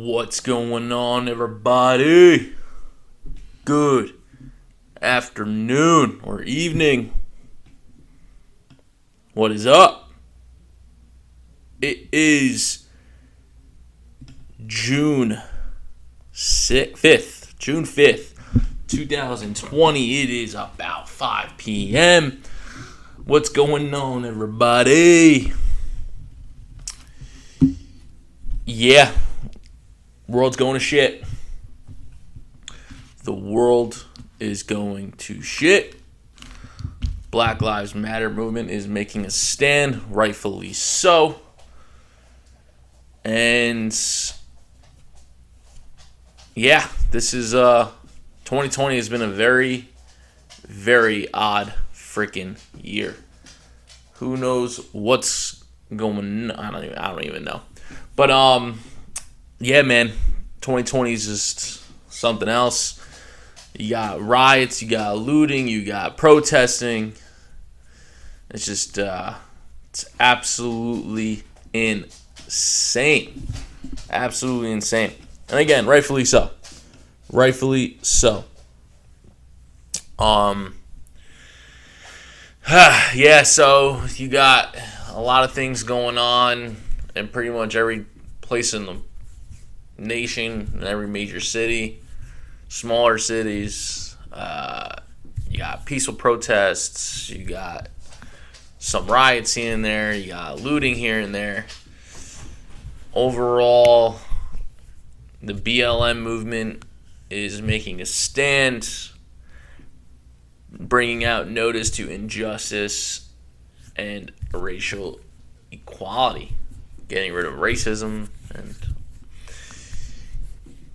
What's going on, everybody? Good afternoon or evening. What is up? It is June 5th, 2020. It is about 5 p.m. What's going on, everybody? Yeah, world's going to shit. The world is going to shit. Black Lives Matter movement is making a stand, rightfully so. And yeah, this is 2020 has been a very, very odd freaking year. Who knows what's going on? I don't even know. But yeah, man, 2020 is just something else. You got riots, you got looting, you got protesting. It's just it's absolutely insane. Absolutely insane. And again, rightfully so. Rightfully so. Yeah, so you got a lot of things going on in pretty much every place in the nation, in every major city, smaller cities. You got peaceful protests, you got some riots here and there, you got looting here and there. Overall, the BLM movement is making a stand, bringing out notice to injustice and racial equality, getting rid of racism. And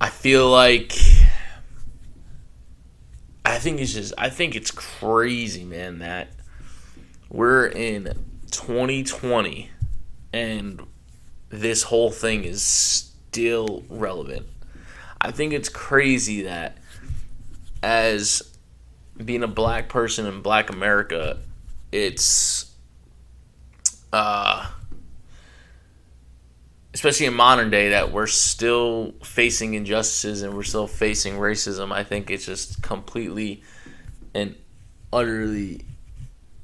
I feel like I think it's crazy, man, that we're in 2020 and this whole thing is still relevant. I think it's crazy that as being a black person in Black America, it's especially in modern day, that we're still facing injustices and we're still facing racism. I think it's just completely and utterly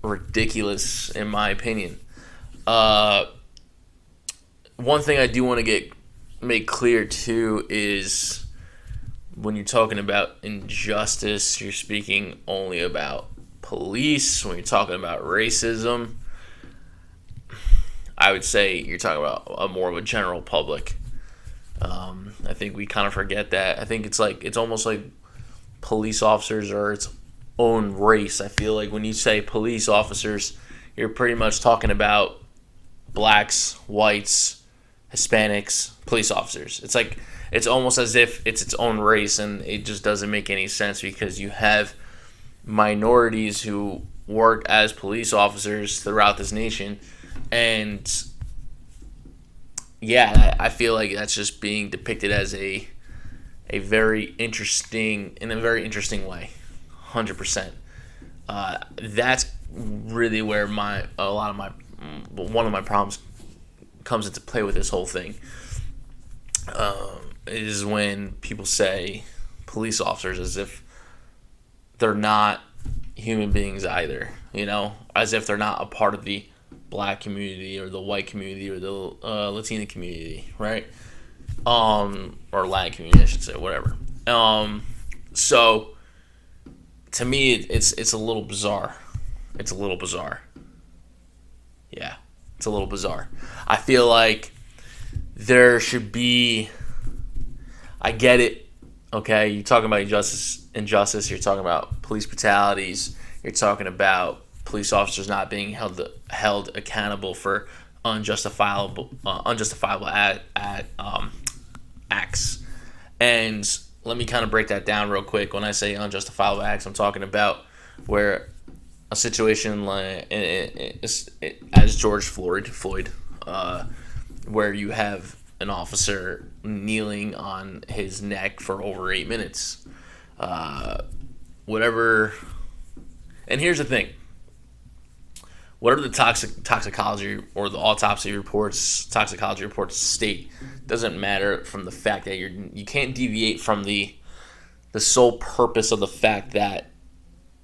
ridiculous, in my opinion. One thing I do want to make clear too is when you're talking about injustice, you're speaking only about police. When you're talking about racism, I would say you're talking about a more of a general public. I think we kind of forget that. I think it's almost like police officers are its own race. I feel like when you say police officers, you're pretty much talking about blacks, whites, Hispanics, police officers. It's almost as if it's its own race, and it just doesn't make any sense because you have minorities who work as police officers throughout this nation. And yeah, I feel like that's just being depicted as a very interesting way, 100%. That's really where one of my problems comes into play with this whole thing. Is when people say police officers as if they're not human beings either, as if they're not a part of the black community or the white community or the Latina community, right? Or Latin community, I should say, whatever. So to me, it's a little bizarre. It's a little bizarre. Yeah, it's a little bizarre. I feel like there should be. I get it. Okay, you're talking about injustice. You're talking about police brutalities. You're talking about police officers not being held accountable for unjustifiable acts. And let me kind of break that down real quick. When I say unjustifiable acts, I'm talking about where a situation like as George Floyd, where you have an officer kneeling on his neck for over 8 minutes. Whatever. And here's the thing. whatever the toxicology or the autopsy reports, toxicology reports state, doesn't matter from the fact that you can't deviate from the sole purpose of the fact that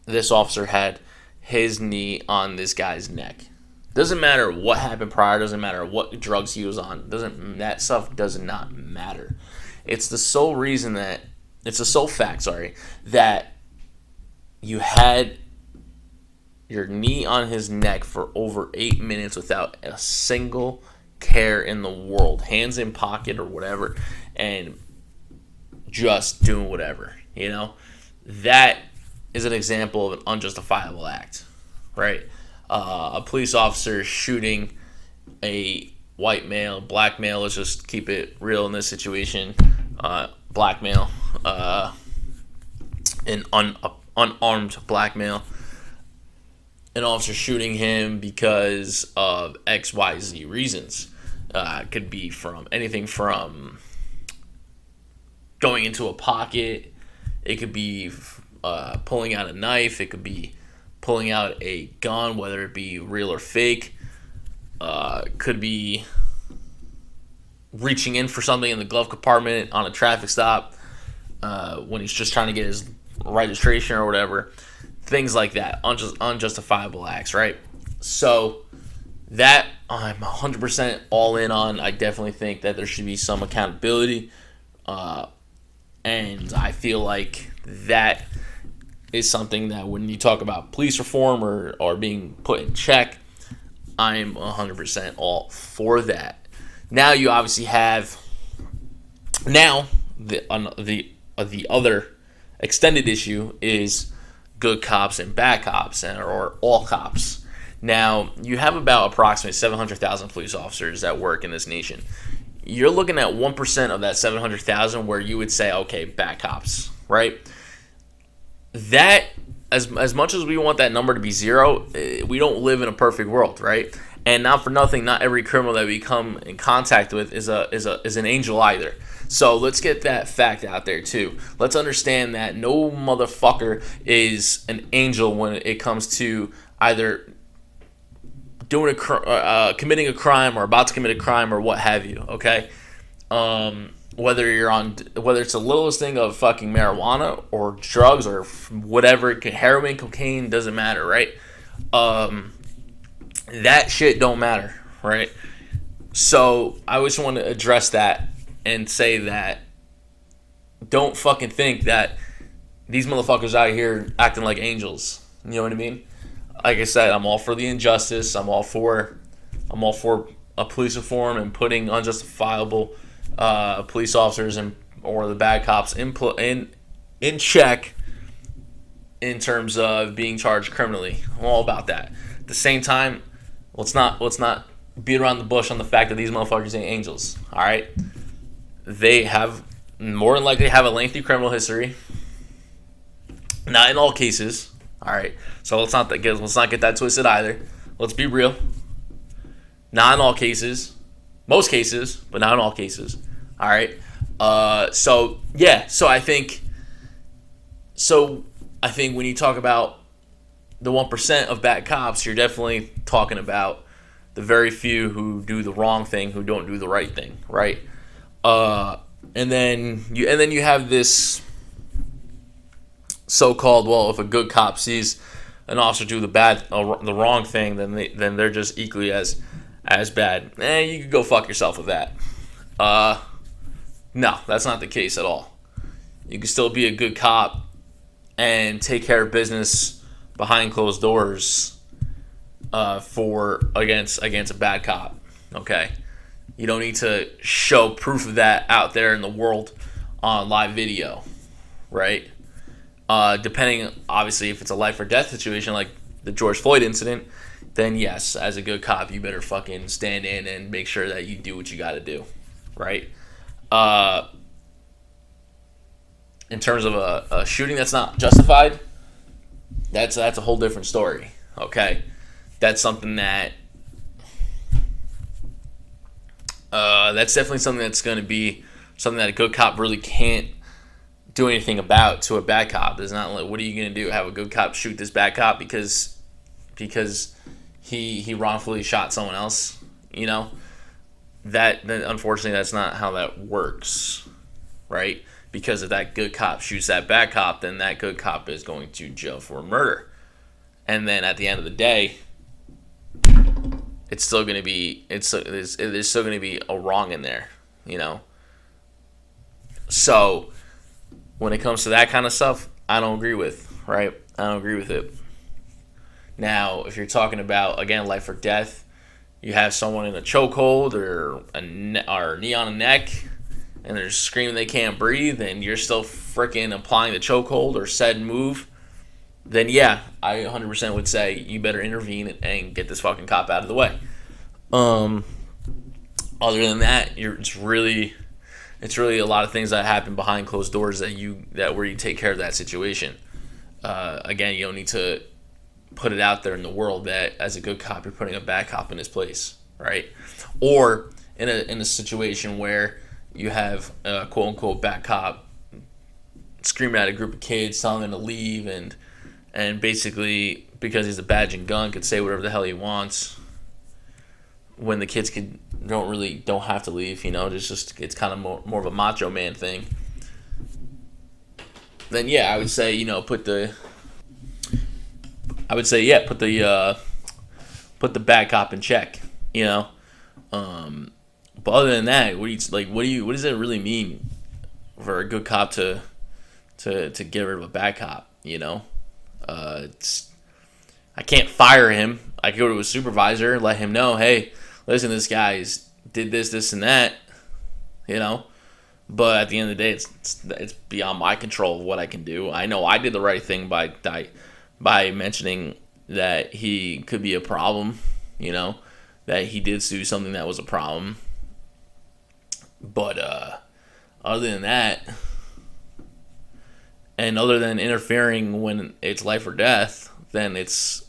this officer had his knee on this guy's neck. Doesn't matter what happened prior. Doesn't matter what drugs he was on. That stuff does not matter. It's the sole reason that it's the sole fact. That you had your knee on his neck for over 8 minutes without a single care in the world, hands in pocket or whatever, and just doing whatever. That is an example of an unjustifiable act, right? A police officer shooting a white male, black male, let's just keep it real in this situation, black male, an unarmed black male, an officer shooting him because of XYZ reasons. Could be from anything from going into a pocket, it could be pulling out a knife, it could be pulling out a gun, whether it be real or fake, could be reaching in for something in the glove compartment on a traffic stop when he's just trying to get his registration or whatever. Things like that, unjustifiable acts, right? So that I'm 100% all in on. I definitely think that there should be some accountability, and I feel like that is something that when you talk about police reform or being put in check, I'm 100% all for that. Now you obviously have the other extended issue is good cops and bad cops, or all cops. Now you have about approximately 700,000 police officers that work in this nation. You're looking at 1% of that 700,000 where you would say, okay, bad cops, right? That, as much as we want that number to be zero, we don't live in a perfect world, right? And not for nothing, not every criminal that we come in contact with is an angel either. So let's get that fact out there too. Let's understand that no motherfucker is an angel when it comes to either doing committing a crime or about to commit a crime or what have you. Okay. Whether it's the littlest thing of fucking marijuana or drugs or whatever, heroin, cocaine, doesn't matter, right? That shit don't matter, right? So I just want to address that and say that don't fucking think that these motherfuckers out here acting like angels. You know what I mean? Like I said, I'm all for the injustice. I'm all for a police reform and putting unjustifiable police officers or the bad cops in check in terms of being charged criminally. I'm all about that. At the same time, let's not beat around the bush on the fact that these motherfuckers ain't angels. All right, they have more than likely have a lengthy criminal history. Not in all cases. All right, so let's not get that twisted either. Let's be real. Not in all cases. Most cases, but not in all cases. All right. So I think when you talk about the 1% of bad cops, you're definitely talking about the very few who do the wrong thing, who don't do the right thing, right? And then you have this so-called, well, if a good cop sees an officer do the wrong thing, then they're just equally as bad. You could go fuck yourself with that. No, that's not the case at all. You can still be a good cop and take care of business behind closed doors against a bad cop. Okay, you don't need to show proof of that out there in the world on live video, right? Depending, obviously, if it's a life or death situation like the George Floyd incident, then yes, as a good cop, you better fucking stand in and make sure that you do what you got to do, right? In terms of a shooting that's not justified, that's a whole different story, okay? That's something that's definitely something that's going to be something that a good cop really can't do anything about to a bad cop. There's not like, what are you going to do? Have a good cop shoot this bad cop because he wrongfully shot someone else, you know, that unfortunately that's not how that works, right? Because if that good cop shoots that bad cop, then that good cop is going to jail for murder. And then at the end of the day, it's still going to be there's still going to be a wrong in there, you know. So when it comes to that kind of stuff, I don't agree with, right? I don't agree with it. Now, if you're talking about, again, life or death, you have someone in a chokehold or or knee on a neck, and they're screaming they can't breathe, and you're still freaking applying the chokehold or said move, then yeah, I 100% would say you better intervene and get this fucking cop out of the way. Other than that, it's really a lot of things that happen behind closed doors where you take care of that situation. Again, you don't need to put it out there in the world that as a good cop you're putting a bad cop in his place, right? Or in a situation where you have a quote unquote bad cop screaming at a group of kids, telling them to leave, and basically because he's a badge and gun could say whatever the hell he wants when the kids don't have to leave, you know, it's kind of more of a macho man thing. Then yeah, I would say, you know, put the bad cop in check, you know. But other than that, what does it really mean for a good cop to get rid of a bad cop, you know? I can't fire him. I could go to a supervisor, let him know, hey, listen, this guy did this, and that, you know. But at the end of the day, it's beyond my control of what I can do. I know I did the right thing by mentioning that he could be a problem, you know, that he did do something that was a problem. But other than that, and other than interfering when it's life or death, then it's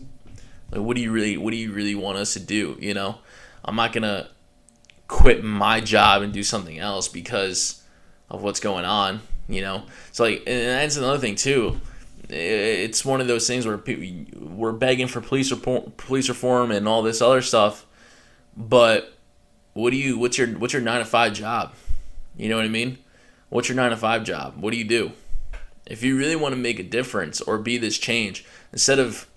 like, what do you really want us to do? You know, I'm not gonna quit my job and do something else because of what's going on. You know, it's like, and that's another thing too. It's one of those things where we're begging for police reform and all this other stuff, but what's your 9-to-5 job? You know what I mean? What's your 9-to-5 job? What do you do? If you really want to make a difference or be this change, instead of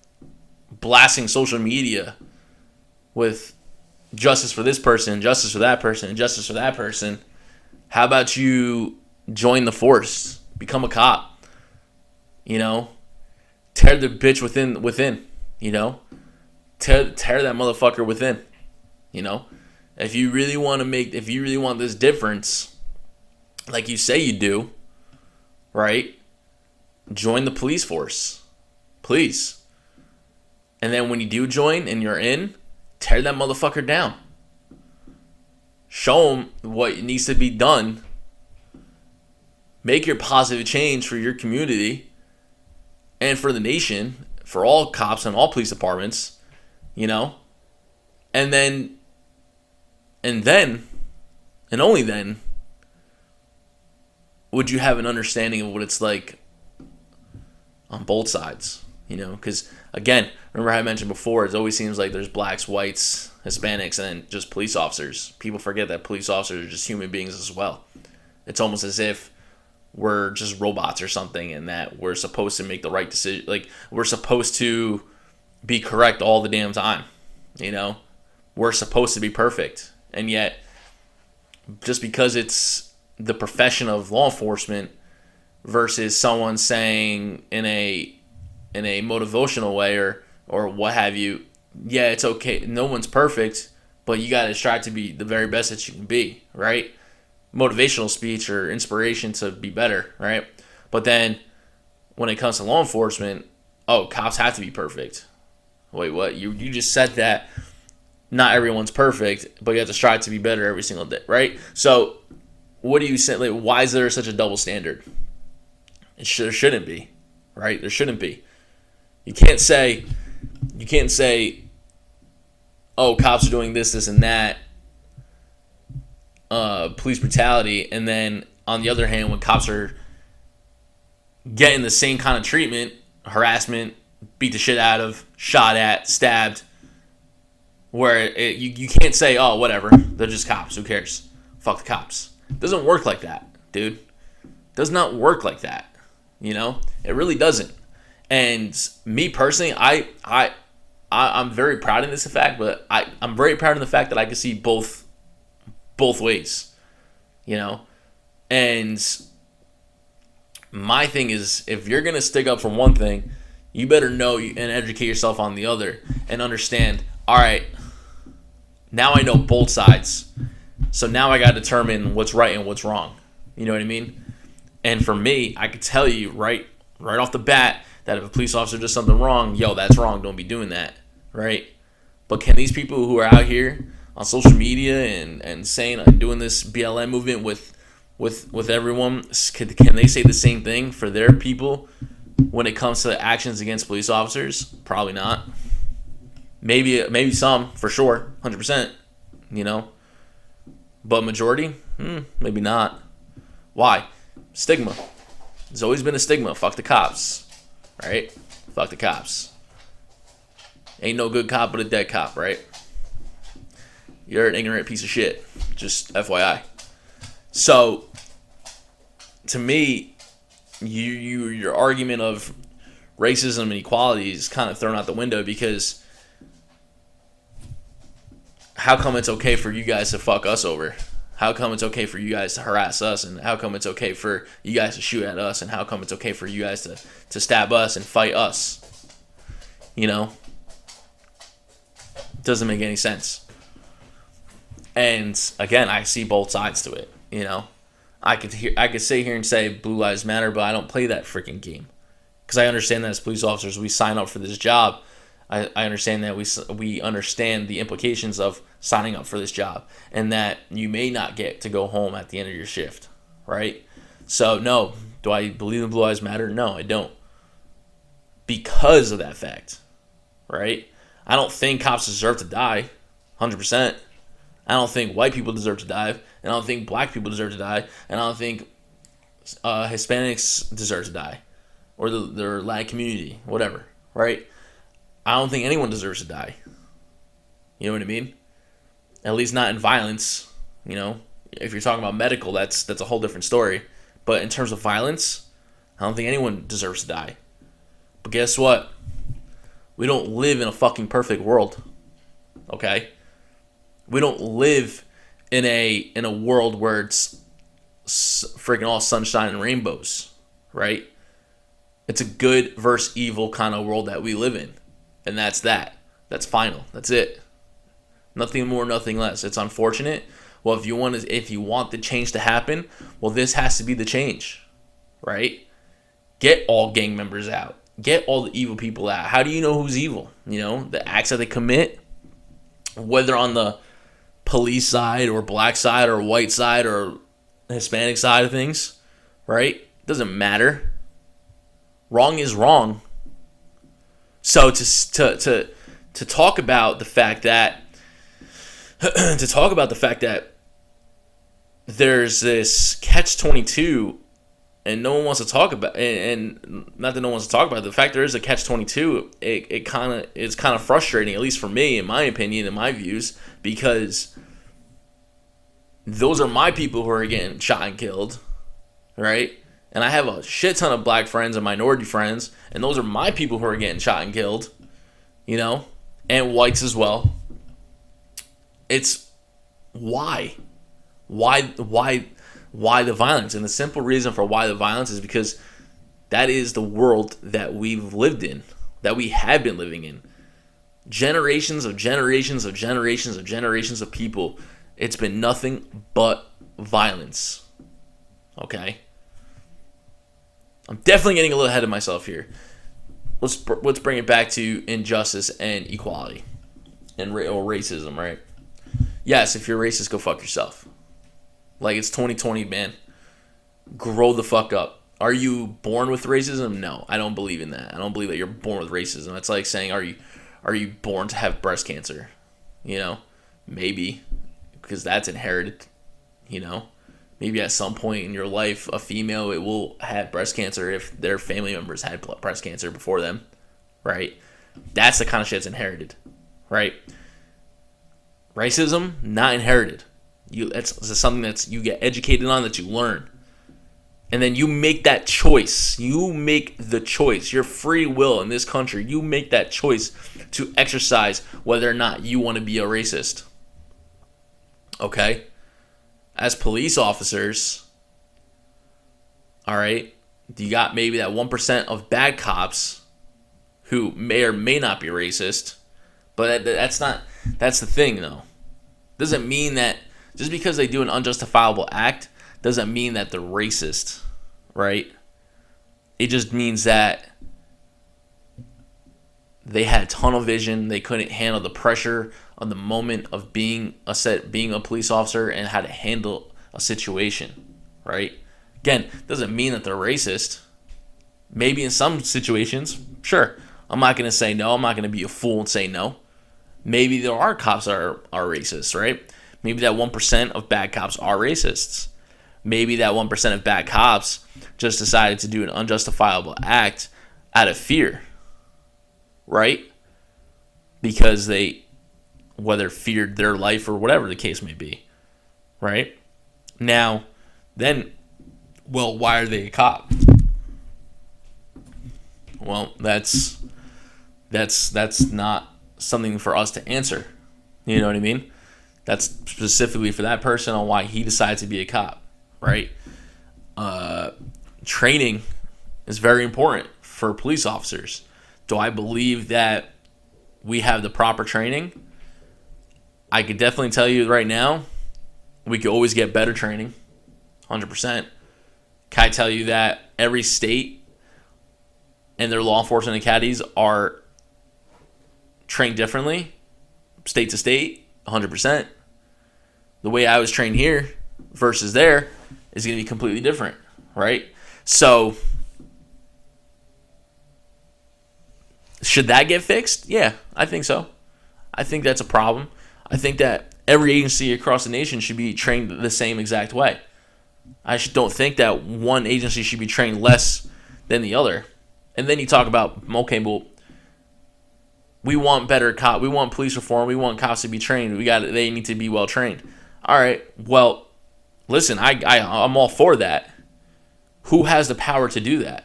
blasting social media with justice for this person, justice for that person, and justice for that person, how about you join the force, become a cop? You know, tear the bitch within. You know, tear that motherfucker within. You know, if you really want this difference, like you say you do, right? Join the police force, please. And then when you do join and you're in, tear that motherfucker down. Show them what needs to be done. Make your positive change for your community and for the nation, for all cops and all police departments, you know? And then, and only then, would you have an understanding of what it's like on both sides, you know? Because, again, remember how I mentioned before, it always seems like there's blacks, whites, Hispanics, and then just police officers. People forget that police officers are just human beings as well. It's almost as if we're just robots or something, and that we're supposed to make the right decision. Like, we're supposed to be correct all the damn time, you know? We're supposed to be perfect. And yet, just because it's the profession of law enforcement versus someone saying in a motivational way or what have you, yeah, it's okay. No one's perfect, but you got to strive to be the very best that you can be, right? Motivational speech or inspiration to be better, right? But then when it comes to law enforcement, oh, cops have to be perfect. Wait, what? You just said that not everyone's perfect, but you have to strive to be better every single day, right? So what do you say? Like, why is there such a double standard? There shouldn't be, right? There shouldn't be. You can't say, oh, cops are doing this, and that, police brutality, and then on the other hand, when cops are getting the same kind of treatment, harassment, beat the shit out of, shot at, stabbed, where you can't say, oh, whatever, they're just cops, who cares? Fuck the cops. It doesn't work like that, dude. It does not work like that. You know? It really doesn't. And me personally, I'm very proud of this fact, but I'm very proud of the fact that I can see both ways. You know? And my thing is, if you're going to stick up for one thing, you better know and educate yourself on the other and understand, all right, now I know both sides. So now I got to determine what's right and what's wrong. You know what I mean? And for me, I could tell you right off the bat that if a police officer does something wrong, yo, that's wrong. Don't be doing that, right? But can these people who are out here on social media and saying and doing this BLM movement with everyone, can they say the same thing for their people when it comes to actions against police officers? Probably not. Maybe some, for sure, 100%, you know. But majority? Maybe not. Why? Stigma. There's always been a stigma. Fuck the cops, right? Fuck the cops. Ain't no good cop but a dead cop, right? You're an ignorant piece of shit. Just FYI. So, to me, your argument of racism and equality is kind of thrown out the window, because how come it's okay for you guys to fuck us over? How come it's okay for you guys to harass us? And how come it's okay for you guys to shoot at us? And how come it's okay for you guys to stab us and fight us? You know? Doesn't make any sense. And again, I see both sides to it. You know? I could sit here and say Blue Lives Matter, but I don't play that freaking game. Because I understand that as police officers, we sign up for this job. I understand that we understand the implications of signing up for this job, and that you may not get to go home at the end of your shift, right? So, no. Do I believe in Blue Lives Matter? No, I don't. Because of that fact, right? I don't think cops deserve to die, 100%. I don't think white people deserve to die, and I don't think black people deserve to die, and I don't think Hispanics deserve to die, or the Latin community, whatever, right? I don't think anyone deserves to die. You know what I mean? At least not in violence. You know, if you're talking about medical, that's a whole different story. But in terms of violence, I don't think anyone deserves to die. But guess what? We don't live in a fucking perfect world. Okay? We don't live in a world where it's freaking all sunshine and rainbows, right? It's a good versus evil kind of world that we live in. And that's that. That's final. That's it. Nothing more, nothing less. It's unfortunate. Well, if you want the change to happen, well, this has to be the change, right? Get all gang members out. Get all the evil people out. How do you know who's evil? You know, the acts that they commit, whether on the police side or black side or white side or Hispanic side of things, right? Doesn't matter. Wrong is wrong. So to talk about the fact that there's this catch-22 and no one wants to talk about, and not that no one wants to talk about it, the fact there is a catch-22, it's kind of frustrating, at least for me, in my opinion, in my views, because those are my people who are getting shot and killed, right? And I have a shit ton of black friends and minority friends, and those are my people who are getting shot and killed, you know, and whites as well. It's why the violence? And the simple reason for why the violence is because that is the world that we've lived in, that we have been living in. Generations of people, it's been nothing but violence. Okay? I'm definitely getting a little ahead of myself here. Let's bring it back to injustice and equality and or racism, right? Yes, if you're racist, go fuck yourself. Like, it's 2020, man. Grow the fuck up. Are you born with racism? No, I don't believe in that. I don't believe that you're born with racism. It's like saying, are you born to have breast cancer? You know, maybe, because that's inherited. You know, maybe at some point in your life, a female it will have breast cancer if their family members had breast cancer before them, right? That's the kind of shit that's inherited, right? Racism, not inherited. That's something that you get educated on, that you learn. And then you make that choice. You make the choice. Your free will in this country, you make that choice to exercise whether or not you want to be a racist. Okay? As police officers, all right, you got maybe that 1% of bad cops who may or may not be racist. But that's the thing, though. Doesn't mean that just because they do an unjustifiable act doesn't mean that they're racist, right? It just means that they had tunnel vision. They couldn't handle the pressure of the moment of being a police officer and how to handle a situation, right? Again, doesn't mean that they're racist. Maybe in some situations, sure. I'm not going to say no. I'm not going to be a fool and say no. Maybe there are cops that are racist, right? Maybe that 1% of bad cops are racists. Maybe that 1% of bad cops just decided to do an unjustifiable act out of fear, right? Because they, whether feared their life or whatever the case may be, right? Now, then, well, why are they a cop? Well, that's not something for us to answer. You know what I mean? That's specifically for that person on why he decided to be a cop, right? Training is very important for police officers. Do I believe that we have the proper training? I could definitely tell you right now, we could always get better training, 100%. Can I tell you that every state and their law enforcement academies are trained differently, state to state, 100%. The way I was trained here versus there is going to be completely different, right? So, should that get fixed? Yeah, I think so. I think that's a problem. I think that every agency across the nation should be trained the same exact way. I don't think that one agency should be trained less than the other. And then you talk about, okay, well, we want better cop. We want police reform. We want cops to be trained. They need to be well trained. All right. Well, listen, I'm all for that. Who has the power to do that?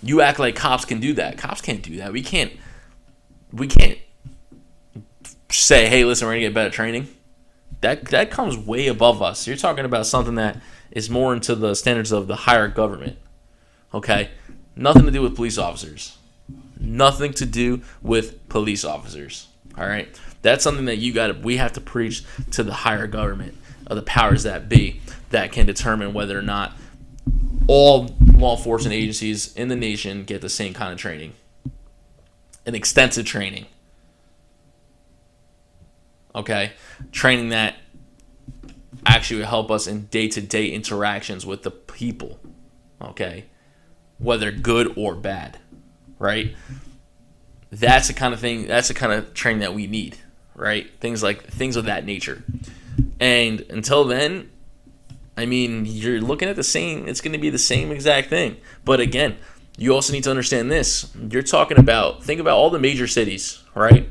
You act like cops can do that. Cops can't do that. We can't say, hey, listen, we're gonna get better training. That comes way above us. You're talking about something that is more into the standards of the higher government. Okay? Nothing to do with police officers. Nothing to do with police officers. All right? That's something that we have to preach to the higher government, of the powers that be, that can determine whether or not all law enforcement agencies in the nation get the same kind of training. An extensive training. Okay? Training that actually will help us in day-to-day interactions with the people. Okay? Whether good or bad. Right? That's the kind of thing, that's the kind of training that we need. Right? Things of that nature. And until then, I mean, you're looking at the same, it's going to be the same exact thing. But again, you also need to understand this. You're talking about, think about all the major cities, right?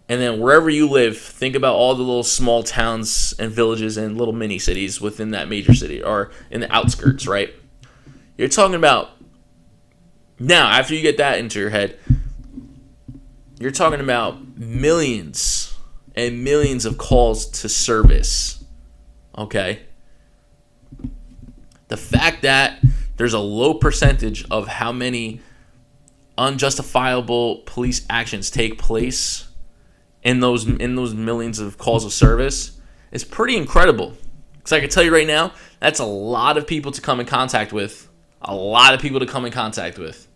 And then wherever you live, think about all the little small towns and villages and little mini cities within that major city or in the outskirts, right? You're talking about, now, after you get that into your head, you're talking about millions and millions of calls to service, okay? The fact that there's a low percentage of how many unjustifiable police actions take place in those millions of calls of service is pretty incredible. Because I can tell you right now, that's a lot of people to come in contact with. A lot of people to come in contact with.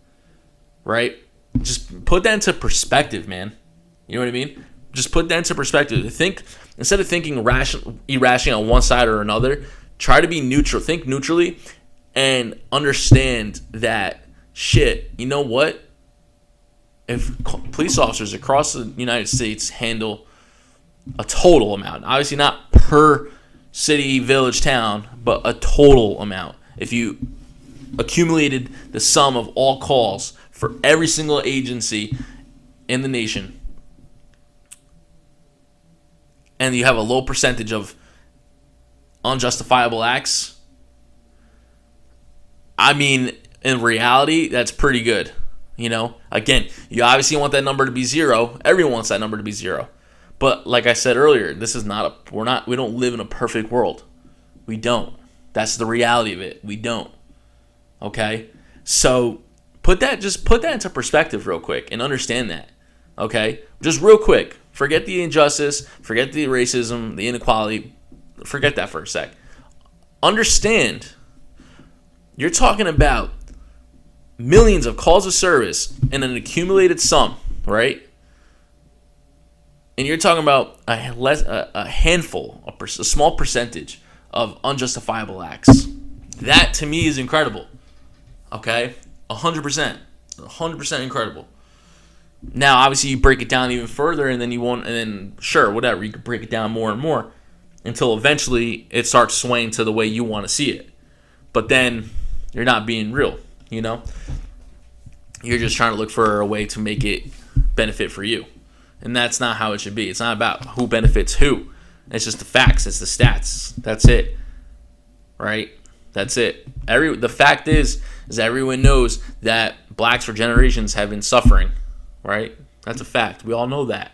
Right? Just put that into perspective, man. You know what I mean? Just put that into perspective. Instead of thinking irrationally on one side or another, try to be neutral. Think neutrally and understand that, shit, you know what? If police officers across the United States handle a total amount, obviously not per city, village, town, but a total amount. If you accumulated the sum of all calls for every single agency in the nation, and you have a low percentage of unjustifiable acts, I mean, in reality, that's pretty good. Again, you obviously want that number to be 0. Everyone wants that number to be 0. But like I said earlier, we don't live in a perfect world. We don't. That's the reality of it. We don't. Okay? So put that into perspective real quick and understand that. Okay? Just real quick. Forget the injustice, forget the racism, the inequality. Forget that for a sec. Understand, you're talking about millions of calls of service and an accumulated sum, right? And you're talking about a handful, a small percentage of unjustifiable acts. That to me is incredible. Okay? 100%. 100% incredible. Now, obviously, you break it down even further, and then sure, whatever, you can break it down more and more until eventually it starts swaying to the way you want to see it. But then you're not being real, You're just trying to look for a way to make it benefit for you. And that's not how it should be. It's not about who benefits who. It's just the facts. It's the stats. That's it. Right? That's it. The fact is everyone knows that blacks for generations have been suffering. Right? That's a fact. We all know that.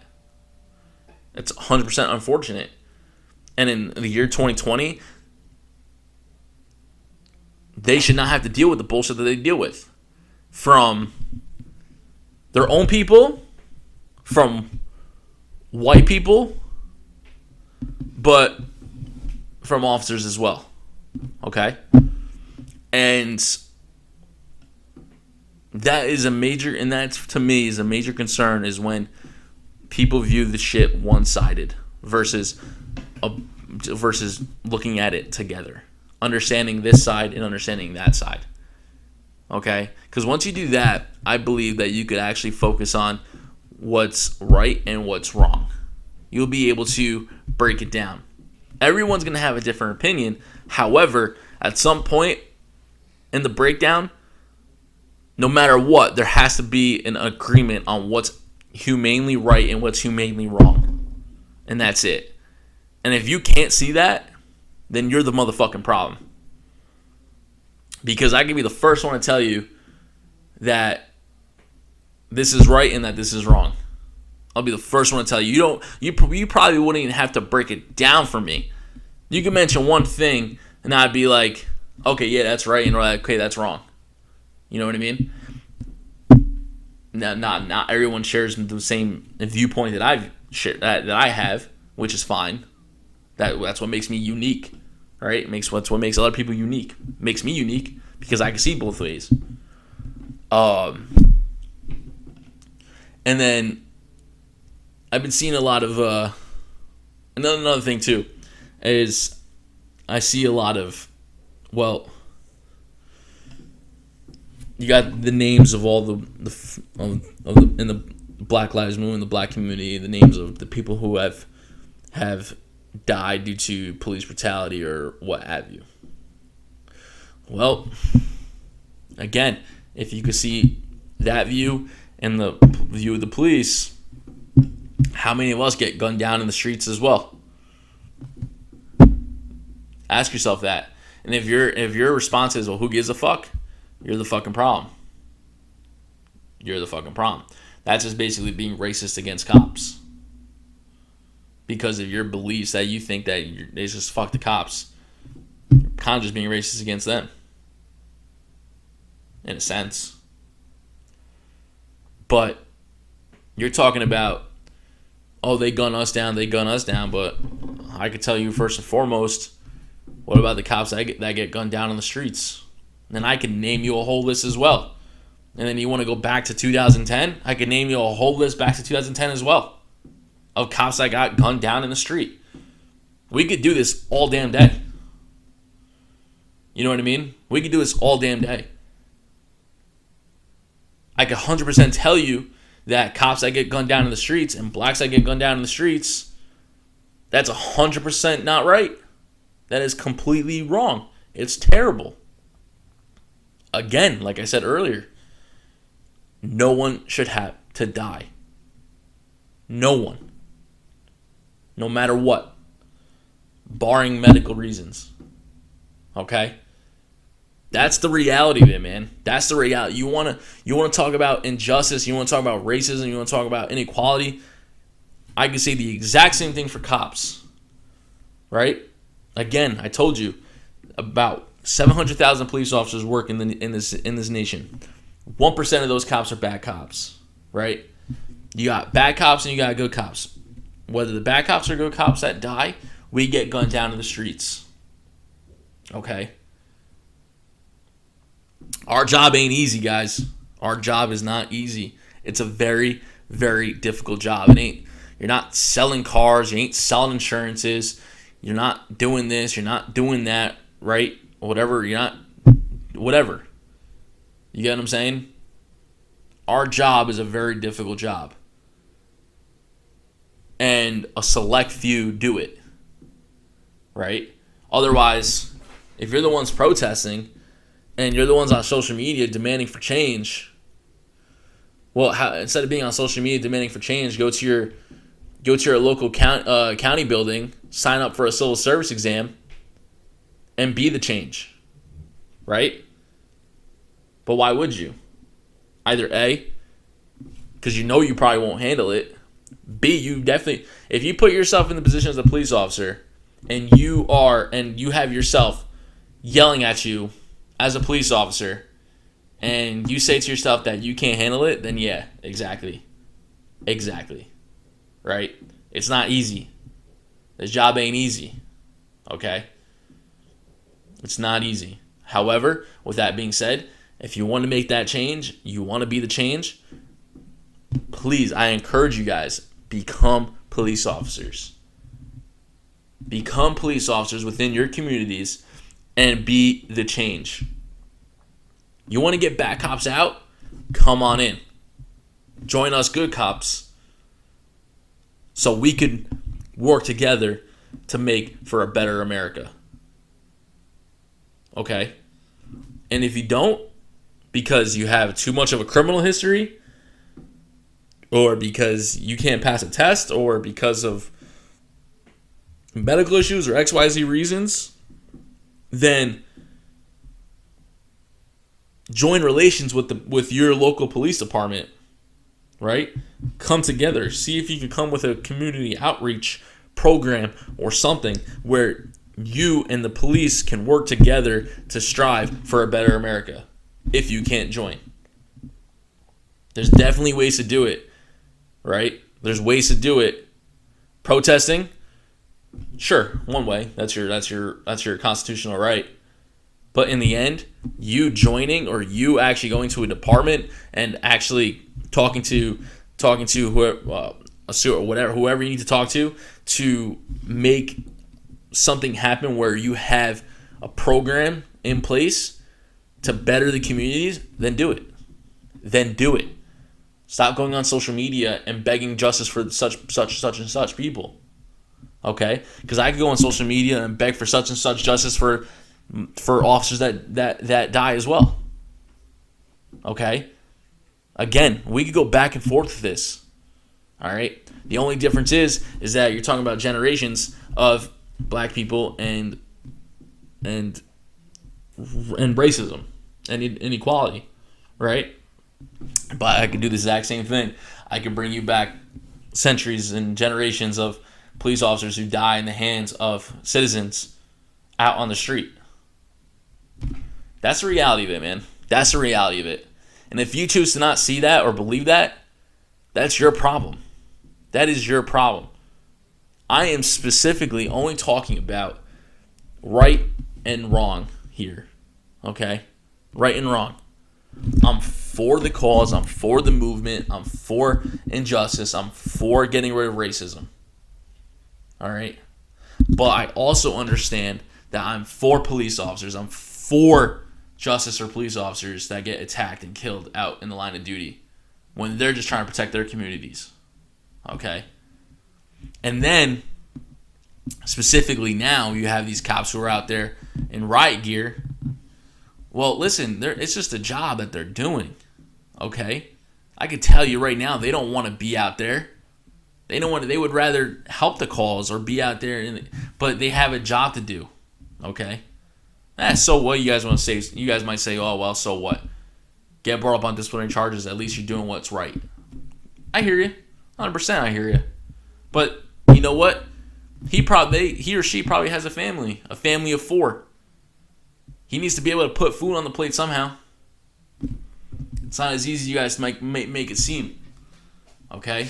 It's 100% unfortunate. And in the year 2020, they should not have to deal with the bullshit that they deal with. From their own people, from white people, but from officers as well. Okay? And that to me is a major concern, is when people view the shit one-sided versus looking at it together. Understanding this side and understanding that side. Okay? Because once you do that, I believe that you could actually focus on what's right and what's wrong. You'll be able to break it down. Everyone's going to have a different opinion. However, at some point in the breakdown, no matter what, there has to be an agreement on what's humanely right and what's humanely wrong. And that's it. And if you can't see that, then you're the motherfucking problem. Because I can be the first one to tell you that this is right and that this is wrong. I'll be the first one to tell you. You probably wouldn't even have to break it down for me. You can mention one thing and I'd be like, okay, yeah, that's right, and okay, that's wrong. You know what I mean? Now, not everyone shares the same viewpoint that I have, which is fine. That's what makes me unique, right? What makes other people unique. Makes me unique because I can see both ways. And then I've been seeing a lot of another thing too is I see a lot of, well, you got the names of all in the Black Lives Movement, the black community, the names of the people who have died due to police brutality or what have you. Well, again, if you could see that view and the view of the police, how many of us get gunned down in the streets as well? Ask yourself that. And if your response is, well, who gives a fuck? You're the fucking problem. You're the fucking problem. That's just basically being racist against cops. Because of your beliefs that you think that they just fuck the cops. You're kind of just being racist against them. In a sense. But you're talking about, oh, they gun us down, but I could tell you first and foremost, what about the cops that get gunned down on the streets? And then I can name you a whole list as well. And then you want to go back to 2010? I can name you a whole list back to 2010 as well of cops that got gunned down in the street. We could do this all damn day. You know what I mean? We could do this all damn day. I could 100% tell you that cops that get gunned down in the streets and blacks that get gunned down in the streets, that's 100% not right. That is completely wrong. It's terrible. Again, like I said earlier, no one should have to die. No one. no matter what, barring medical reasons. Okay? That's the reality of it, man. That's the reality. You want to talk about injustice, you want to talk about racism, you want to talk about inequality. I can say the exact same thing for cops. Right? Again, I told you about 700,000 police officers work in this nation. 1% of those cops are bad cops, right? You got bad cops and you got good cops. Whether the bad cops or good cops that die, we get gunned down in the streets. Okay? Our job ain't easy, guys. Our job is not easy. It's a very, very difficult job. You're not selling cars, you ain't selling insurances, you're not doing this, you're not doing that, right? Whatever. You get what I'm saying? Our job is a very difficult job. And a select few do it. Right? Otherwise, if you're the ones protesting and you're the ones on social media demanding for change, well, instead of being on social media demanding for change, go to your local county building, sign up for a civil service exam, and be the change. Right? But why would you? Either A, because you know you probably won't handle it. B, you definitely, if you put yourself in the position as a police officer and you have yourself yelling at you as a police officer and you say to yourself that you can't handle it, then yeah, exactly. Right? It's not easy. This job ain't easy. Okay? It's not easy. However, with that being said, if you want to make that change, you want to be the change, please, I encourage you guys, become police officers. Become police officers within your communities and be the change. You want to get bad cops out? Come on in. Join us good cops so we can work together to make for a better America. Okay? And if you don't, because you have too much of a criminal history, or because you can't pass a test, or because of medical issues or XYZ reasons, then join relations with your local police department, right? Come together. See if you can come with a community outreach program or something where you and the police can work together to strive for a better America. If you can't join, there's definitely ways to do it, right? There's ways to do it. Protesting, sure, one way. That's your constitutional right. But in the end, you joining or you actually going to a department and actually talking to whoever you need to talk to make something happen where you have a program in place to better the communities, then do it. Stop going on social media and begging justice for such and such people. Okay? Because I could go on social media and beg for such and such justice for officers that die as well. Okay? Again, we could go back and forth with this. All right? The only difference is that you're talking about generations of black people and racism and inequality, right? But I could do the exact same thing. I could bring you back centuries and generations of police officers who die in the hands of citizens out on the street. That's the reality of it, man. That's the reality of it. And if you choose to not see that or believe that, that's your problem. That is your problem. I am specifically only talking about right and wrong here. Okay? Right and wrong. I'm for the cause. I'm for the movement. I'm for injustice. I'm for getting rid of racism. All right? But I also understand that I'm for police officers. I'm for justice for police officers that get attacked and killed out in the line of duty when they're just trying to protect their communities. Okay? And then, specifically now, you have these cops who are out there in riot gear. Well, listen, it's just a job that they're doing, okay? I can tell you right now, they don't want to be out there. They don't want to, they would rather help the cause or be out there, but they have a job to do. Okay? So what you guys want to say? You guys might say, oh, well, so what? Get brought up on disciplinary charges. At least you're doing what's right. I hear you. 100% I hear you. But you know what? He or she probably has a family of 4. He needs to be able to put food on the plate somehow. It's not as easy as you guys might make it seem. Okay?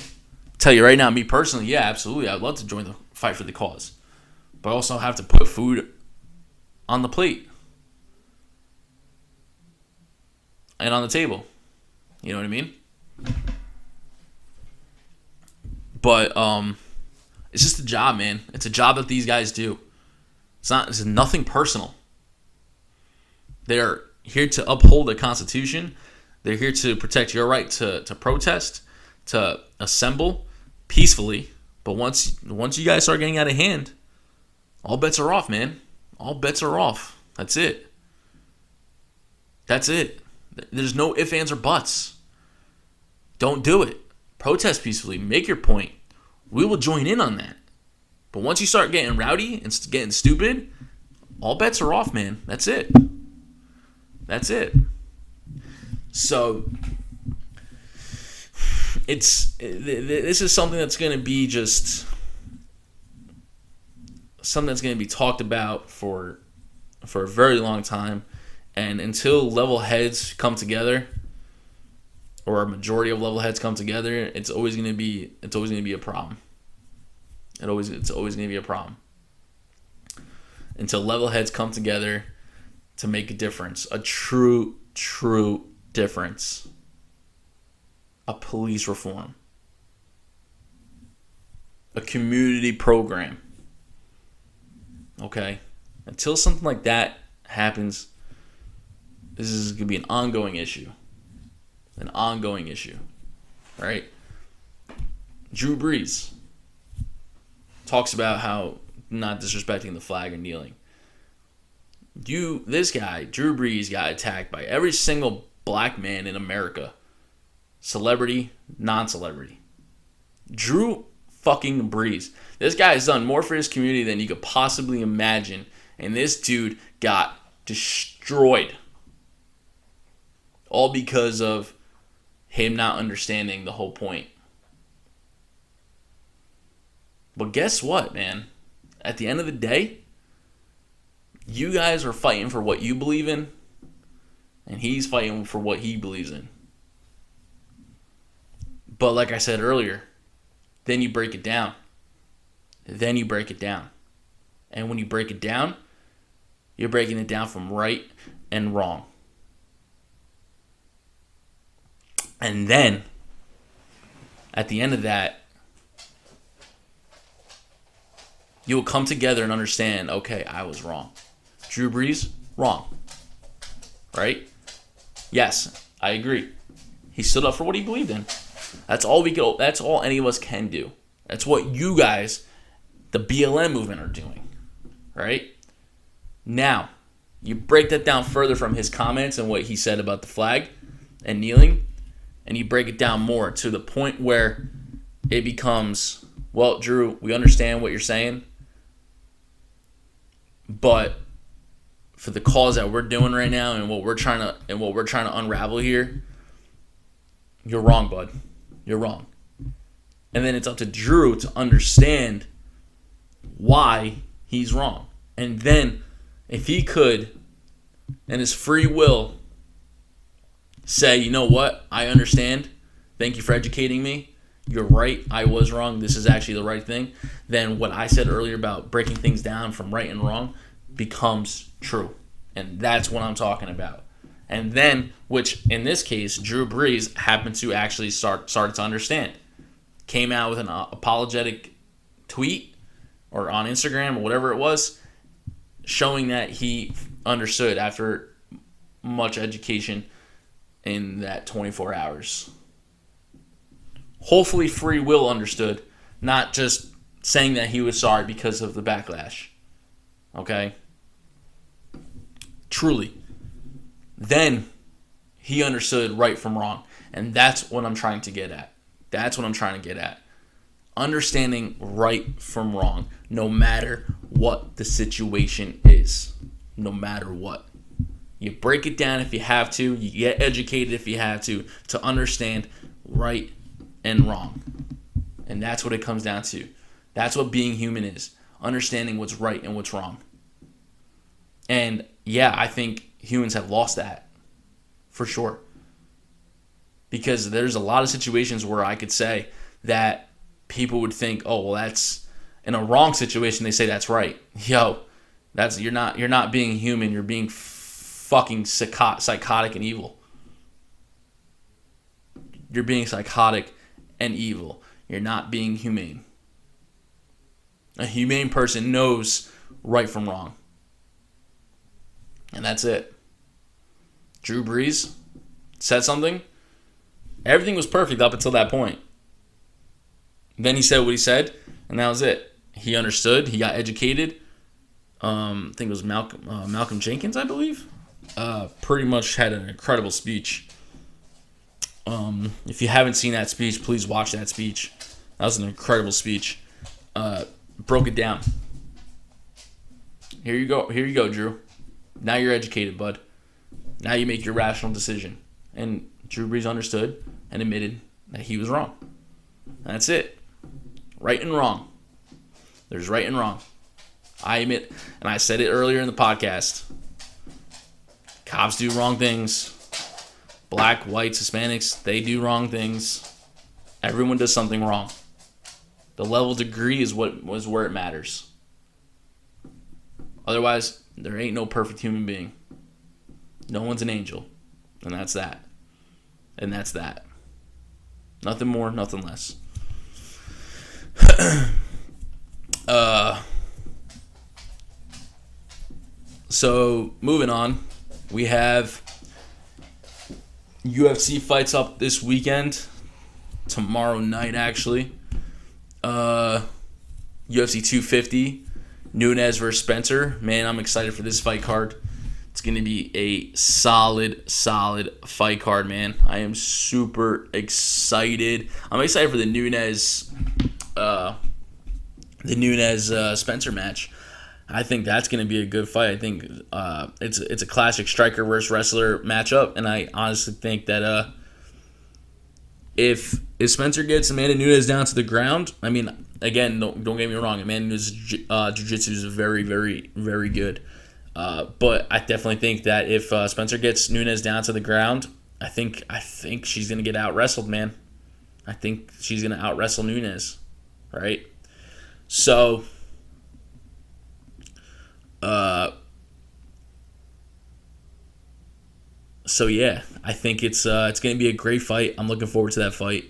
Tell you right now, me personally, yeah, absolutely. I'd love to join the fight for the cause. But I also have to put food on the plate and on the table. You know what I mean? But it's just a job, man. It's a job that these guys do. It's nothing personal. They're here to uphold the Constitution. They're here to protect your right to protest, to assemble peacefully. But once you guys start getting out of hand, all bets are off, man. All bets are off. That's it. That's it. There's no ifs, ands, or buts. Don't do it. Protest peacefully. Make your point. We will join in on that. But once you start getting rowdy and getting stupid, all bets are off, man. That's it. That's it. So this is something that's going to be just something that's going to be talked about for a very long time, and until level heads come together, or a majority of level heads come together, it's always going to be a problem. It's always going to be a problem until level heads come together to make a difference, a true difference, a police reform, a community program. Okay? Until something like that happens, this is going to be an ongoing issue. An ongoing issue. Right? Drew Brees talks about how not disrespecting the flag or kneeling. This guy, Drew Brees, got attacked by every single black man in America. Celebrity, non-celebrity. Drew fucking Brees. This guy has done more for his community than you could possibly imagine. And this dude got destroyed. All because of him not understanding the whole point. But guess what, man? At the end of the day, you guys are fighting for what you believe in, and he's fighting for what he believes in. But like I said earlier, then you break it down. And when you break it down, you're breaking it down from right and wrong. And then, at the end of that, you will come together and understand, okay, I was wrong. Drew Brees, wrong. Right? Yes, I agree. He stood up for what he believed in. That's all any of us can do. That's what you guys, the BLM movement, are doing. Right? Now, you break that down further from his comments and what he said about the flag and kneeling, and you break it down more to the point where it becomes, well, Drew, we understand what you're saying, but for the cause that we're doing right now and what we're trying to unravel here, you're wrong, bud. You're wrong. And then it's up to Drew to understand why he's wrong. And then if he could, in his free will, say, you know what, I understand. Thank you for educating me. You're right. I was wrong. This is actually the right thing. Then what I said earlier about breaking things down from right and wrong becomes true. And that's what I'm talking about. And then, which in this case, Drew Brees happened to actually started to understand. Came out with an apologetic tweet or on Instagram or whatever it was, showing that he understood after much education in that 24 hours. Hopefully free will understood, not just saying that he was sorry because of the backlash. Okay? Truly. Then he understood right from wrong. And that's what I'm trying to get at. Understanding right from wrong, no matter what the situation is. No matter what. You break it down if you have to. You get educated if you have to understand right and wrong. And that's what it comes down to. That's what being human is. Understanding what's right and what's wrong. And yeah, I think humans have lost that. For sure. Because there's a lot of situations where I could say that people would think, oh, well, that's in a wrong situation. They say that's right. Yo, you're not being human. You're being fucking psychotic and evil. You're being psychotic and evil. You're not being humane. A humane person knows right from wrong. And that's it. Drew Brees said something. Everything was perfect up until that point. Then he said what he said, and that was it. He understood. He got educated. I think it was Malcolm Jenkins, I believe. Pretty much had an incredible speech. If you haven't seen that speech, please watch that speech. That was an incredible speech. Broke it down. Here you go, Drew. Now you're educated, bud. Now you make your rational decision. And Drew Brees understood and admitted that he was wrong. That's it. Right and wrong. There's right and wrong. I admit, and I said it earlier in the podcast, cops do wrong things. Black, whites, Hispanics, they do wrong things. Everyone does something wrong. The level of degree is where it matters. Otherwise, there ain't no perfect human being. No one's an angel. And that's that. And that's that. Nothing more, nothing less. So, moving on. We have UFC fights up this weekend. Tomorrow night, actually. UFC 250. Nunes versus Spencer. Man, I'm excited for this fight card. It's going to be a solid fight card, man. I am super excited. I'm excited for the Nunes Spencer match. I think that's going to be a good fight. I think it's a classic striker versus wrestler matchup, and I honestly think that if Spencer gets Amanda Nunes down to the ground, I mean, again, don't get me wrong, Amanda Nunes' jiu-jitsu is very, very, very good. But I definitely think that if Spencer gets Nunes down to the ground, I think she's going to get out-wrestled, man. I think she's going to out-wrestle Nunes, right? So, yeah, I think it's going to be a great fight. I'm looking forward to that fight.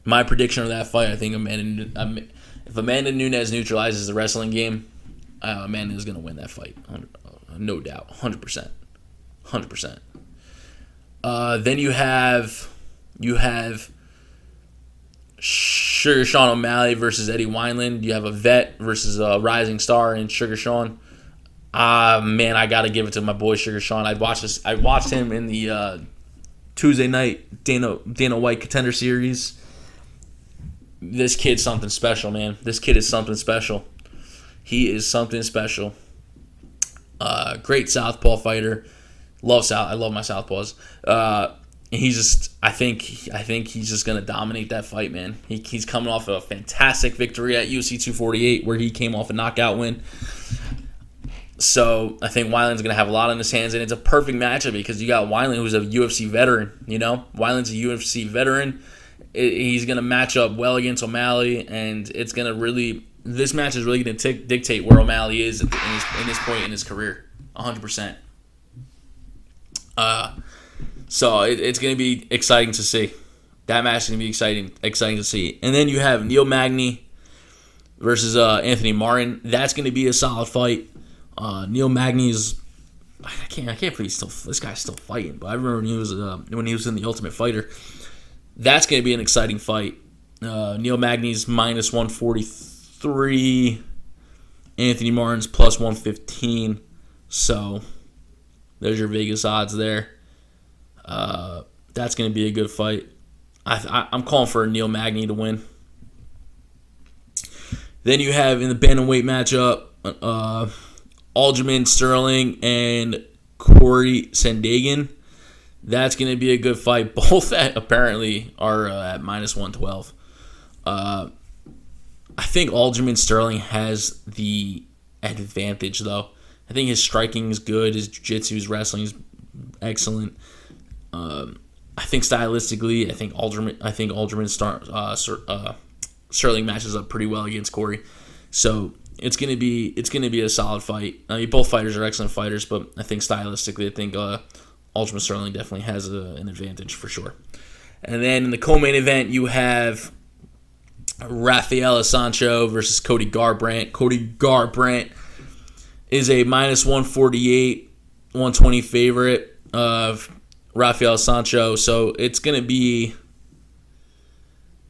My prediction of that fight, I think if Amanda Nunes neutralizes the wrestling game, Amanda is going to win that fight, no doubt, 100%. Then you have Sugar Sean O'Malley versus Eddie Wineland. You have a vet versus a rising star in Sugar Sean. Man, I got to give it to my boy Sugar Sean. I watched him in the Tuesday night Dana White Contender Series. This kid's something special, man. This kid is something special. He is something special. Great southpaw fighter. I love my southpaws. He's just, I think he's just gonna dominate that fight, man. He's coming off a fantastic victory at UFC 248 where he came off a knockout win. So I think Wineland's gonna have a lot on his hands, and it's a perfect matchup because you got Wineland, who's a UFC veteran. You know, Wineland's a UFC veteran. He's gonna match up well against O'Malley, and it's gonna really. This match is really gonna dictate where O'Malley is in this point in his career, 100%. So it's going to be exciting to see. That match is going to be exciting to see. And then you have Neil Magny versus Anthony Martin. That's going to be a solid fight. Neil Magny's, I can't believe this guy's still fighting. But I remember when he was in the Ultimate Fighter. That's going to be an exciting fight. Neil Magny's minus 143. Anthony Martin's plus 115. So there's your Vegas odds there. That's going to be a good fight. I'm calling for Neil Magny to win. Then you have in the bantamweight matchup, Aljamain Sterling and Corey Sandhagen. That's going to be a good fight. Both apparently are at minus 112. I think Aljamain Sterling has the advantage, though. I think his striking is good. His jiu-jitsu, his wrestling is excellent. I think stylistically, I think Sterling matches up pretty well against Corey. So it's gonna be a solid fight. I mean, both fighters are excellent fighters, but I think stylistically, I think Aljamain Sterling definitely has an advantage for sure. And then in the co-main event, you have Rafael Sancho versus Cody Garbrandt. Cody Garbrandt is a minus 148, 120 favorite of Rafael Sancho. So it's gonna be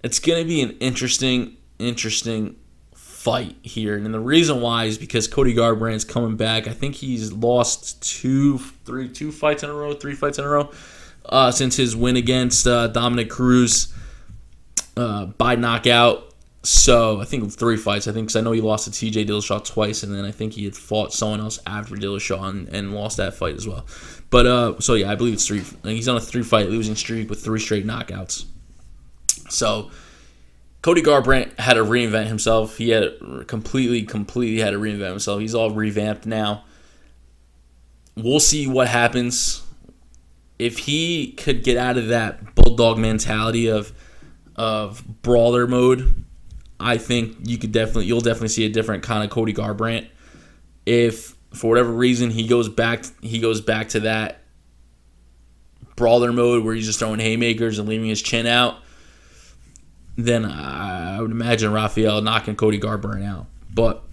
an interesting fight here. And the reason why is because Cody Garbrandt's coming back. I think he's lost three fights in a row since his win against Dominic Cruz by knockout. So I think 3 fights. I think because I know he lost to TJ Dillashaw twice, and then I think he had fought someone else after Dillashaw and lost that fight as well. But so yeah, I believe it's 3. He's on a 3-fight losing streak with 3 straight knockouts. So Cody Garbrandt had to reinvent himself. He had completely had to reinvent himself. He's all revamped now. We'll see what happens. If he could get out of that bulldog mentality of brawler mode, I think you'll definitely see a different kind of Cody Garbrandt. If for whatever reason he goes back to that brawler mode where he's just throwing haymakers and leaving his chin out, then I would imagine Rafael knocking Cody Garbrandt out. But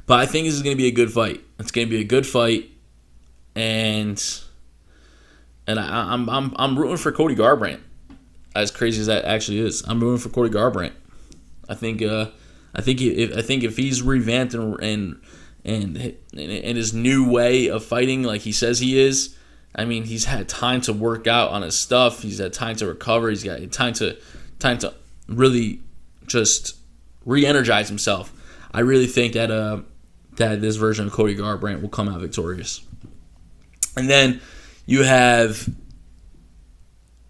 I think this is going to be a good fight. It's going to be a good fight, and I'm rooting for Cody Garbrandt. As crazy as that actually is, I'm rooting for Cody Garbrandt. I think if he's revamped and his new way of fighting like he says he is. I mean, he's had time to work out on his stuff. He's had time to recover. He's got time to really just re-energize himself. I really think that this version of Cody Garbrandt will come out victorious. And then you have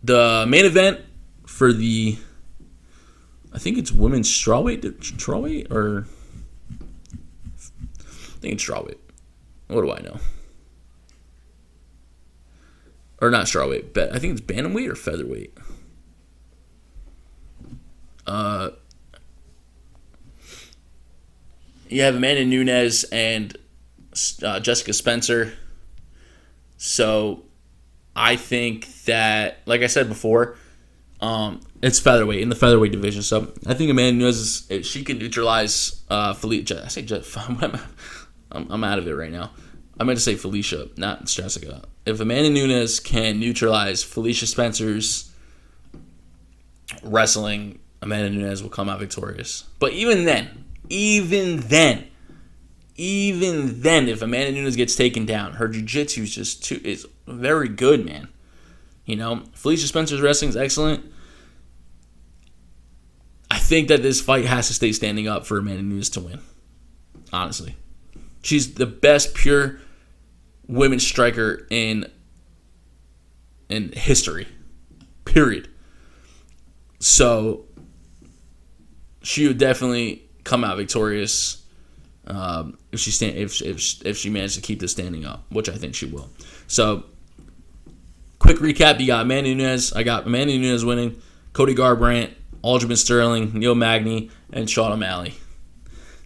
the main event for the, I think it's women's strawweight, or I think it's strawweight. What do I know? Or not strawweight, but I think it's bantamweight or featherweight. You have Amanda Nunes and Jessica Spencer. So I think that, like I said before, it's featherweight, in the featherweight division. So I think Amanda Nunes, she can neutralize Felicia. I'm out of it right now. I meant to say Felicia, not Jessica. If Amanda Nunes can neutralize Felicia Spencer's wrestling, Amanda Nunes will come out victorious. But even then, if Amanda Nunes gets taken down, her jiu-jitsu is very good, man. You know, Felicia Spencer's wrestling is excellent. I think that this fight has to stay standing up for Amanda Nunes to win. Honestly. She's the best pure women's striker in history. Period. So she would definitely come out victorious if she managed to keep this standing up, which I think she will. So, quick recap: you got Amanda Nunes. I got Amanda Nunes winning. Cody Garbrandt, Aljamain Sterling, Neil Magny, and Sean O'Malley.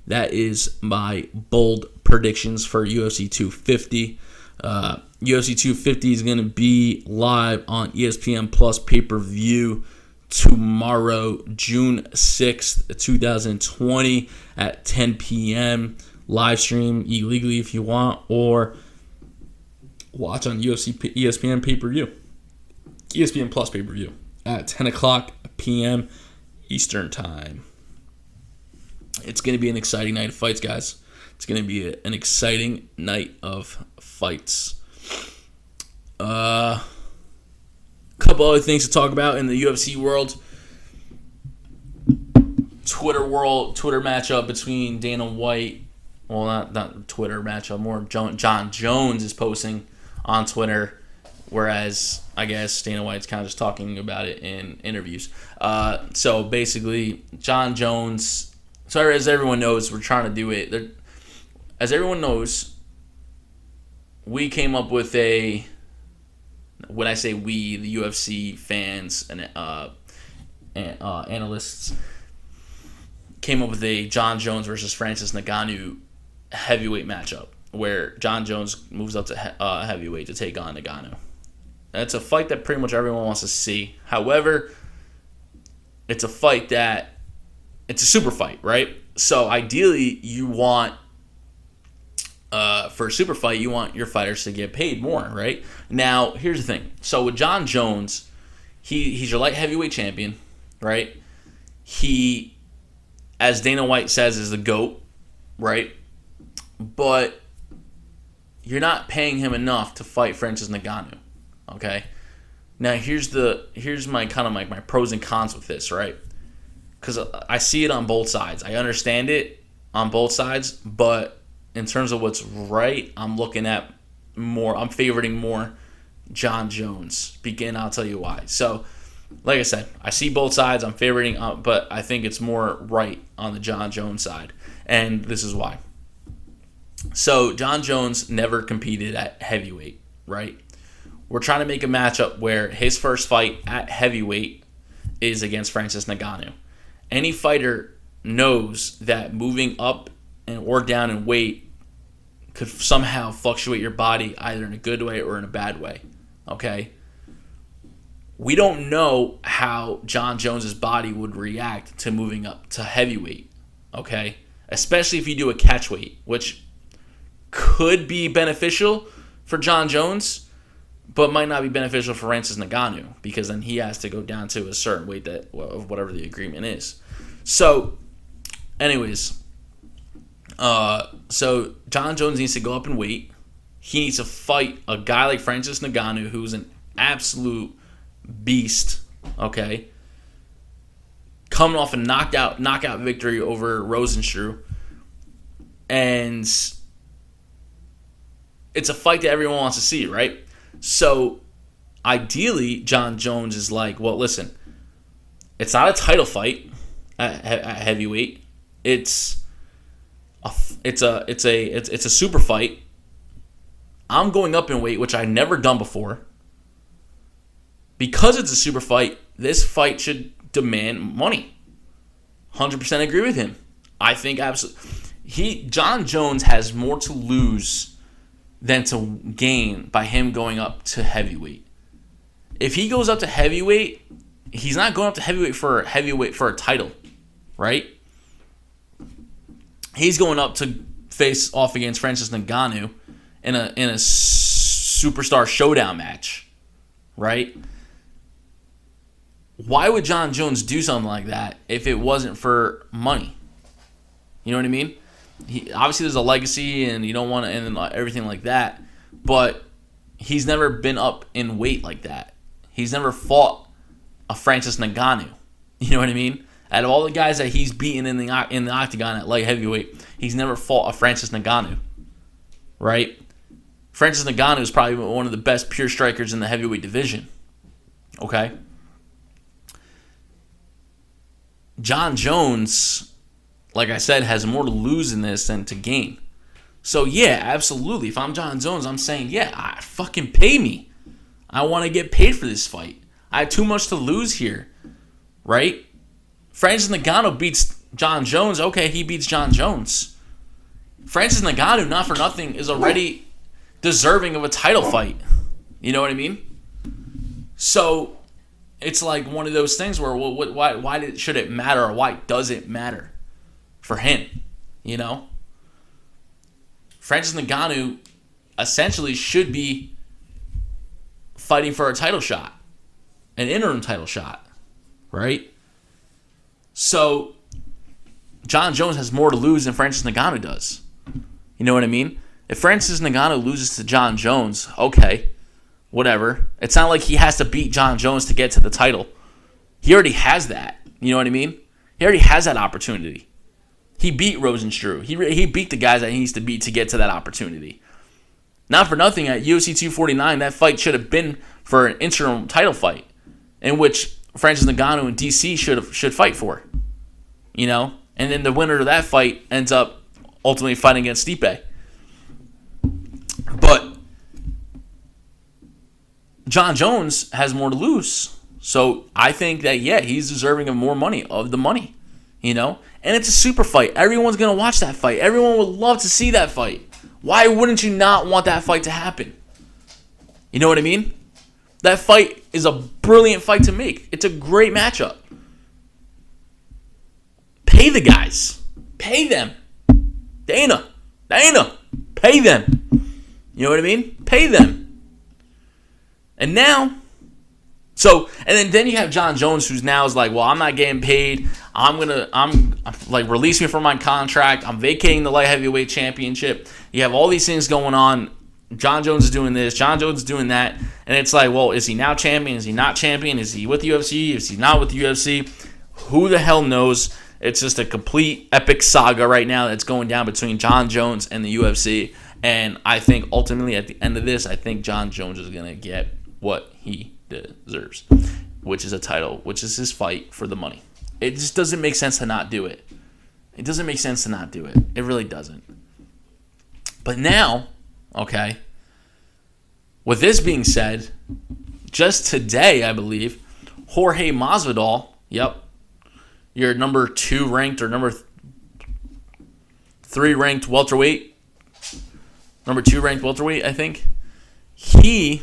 That is my bold predictions for UFC 250. UFC 250 is going to be live on ESPN Plus pay-per-view tomorrow, June 6th, 2020 at 10 p.m. Live stream illegally if you want, or watch on ESPN pay-per-view. ESPN Plus pay-per-view at 10 o'clock p.m. Eastern Time. It's going to be an exciting night of fights, guys. It's going to be an exciting night of fights. Couple other things to talk about in the UFC world. Twitter matchup between Dana White. Well, not Twitter matchup. More John Jones is posting on Twitter, whereas I guess Dana White's kind of just talking about it in interviews. So basically, John Jones. So as everyone knows, we're trying to do it. As everyone knows, we came up with a. When I say we, the UFC fans and analysts came up with a John Jones versus Francis Ngannou heavyweight matchup, where John Jones moves up to heavyweight to take on Ngannou. That's a fight that pretty much everyone wants to see. However, it's a fight it's a super fight, right? So ideally, you want for a super fight, you want your fighters to get paid more, right? Now, here's the thing. So with John Jones, he's your light heavyweight champion, right? He, as Dana White says, is the GOAT, right? But you're not paying him enough to fight Francis Ngannou, okay? Now, here's my kind of like my pros and cons with this, right? Because I see it on both sides. I understand it on both sides, but in terms of what's right, I'm favoriting more John Jones. I'll tell you why. So, like I said, I see both sides. I'm favoriting, but I think it's more right on the John Jones side. And this is why. So, John Jones never competed at heavyweight, right? We're trying to make a matchup where his first fight at heavyweight is against Francis Ngannou. Any fighter knows that moving up or down in weight could somehow fluctuate your body either in a good way or in a bad way, okay? We don't know how John Jones's body would react to moving up to heavyweight, okay? Especially if you do a catch weight, which could be beneficial for John Jones, but might not be beneficial for Francis Ngannou, because then he has to go down to a certain weight of whatever the agreement is. So, anyways, so John Jones needs to go up in weight. He needs to fight a guy like Francis Ngannou, who's an absolute beast, okay? Coming off a knockout victory over Rosenstruck. And it's a fight that everyone wants to see, right? So, ideally, John Jones is like, well, listen, it's not a title fight at heavyweight. It's a super fight. I'm going up in weight, which I've never done before. Because it's a super fight, this fight should demand money. 100% agree with him. I think absolutely. John Jones has more to lose than to gain by him going up to heavyweight. If he goes up to heavyweight, he's not going up to heavyweight for a title, right? He's going up to face off against Francis Ngannou in a superstar showdown match, right? Why would John Jones do something like that if it wasn't for money? You know what I mean? Obviously, there's a legacy, and you don't want to, and everything like that. But he's never been up in weight like that. He's never fought a Francis Ngannou. You know what I mean? Out of all the guys that he's beaten in the octagon at light heavyweight, he's never fought a Francis Ngannou, right? Francis Ngannou is probably one of the best pure strikers in the heavyweight division. Okay? John Jones, like I said, has more to lose in this than to gain. So, yeah, absolutely. If I'm John Jones, I'm saying, yeah, fucking pay me. I want to get paid for this fight. I have too much to lose here, right? Francis Ngannou beats John Jones. Okay, he beats John Jones. Francis Ngannou, not for nothing, is already deserving of a title fight. You know what I mean? So, it's like one of those things where why should it matter, or why does it matter for him? You know? Francis Ngannou essentially should be fighting for a title shot, an interim title shot, right? So, John Jones has more to lose than Francis Ngannou does. You know what I mean? If Francis Ngannou loses to John Jones, okay, whatever. It's not like he has to beat John Jones to get to the title. He already has that. You know what I mean? He already has that opportunity. He beat Rosenstruck. He beat the guys that he needs to beat to get to that opportunity. Not for nothing, at UFC 249, that fight should have been for an interim title fight, in which Francis Ngannou and DC should fight for. You know? And then the winner of that fight ends up ultimately fighting against Stipe. But John Jones has more to lose. So I think that, yeah, he's deserving of more money, of the money. You know? And it's a super fight. Everyone's going to watch that fight. Everyone would love to see that fight. Why wouldn't you not want that fight to happen? You know what I mean? That fight is a brilliant fight to make. It's a great matchup. Pay the guys. Pay them. Dana, pay them. You know what I mean? Pay them. And now, and then you have John Jones, who's now is like, well, I'm not getting paid. I'm like, release me from my contract. I'm vacating the light heavyweight championship. You have all these things going on. John Jones is doing this. John Jones is doing that. And it's like, well, is he now champion? Is he not champion? Is he with the UFC? Is he not with the UFC? Who the hell knows? It's just a complete epic saga right now that's going down between John Jones and the UFC. And I think ultimately at the end of this, I think John Jones is going to get what he deserves, which is a title, which is his fight for the money. It just doesn't make sense to not do it. It doesn't make sense to not do it. It really doesn't. But now, okay, with this being said, just today, I believe, Jorge Masvidal, yep, your number 2 ranked or number 3 ranked welterweight, number 2 ranked welterweight, I think, he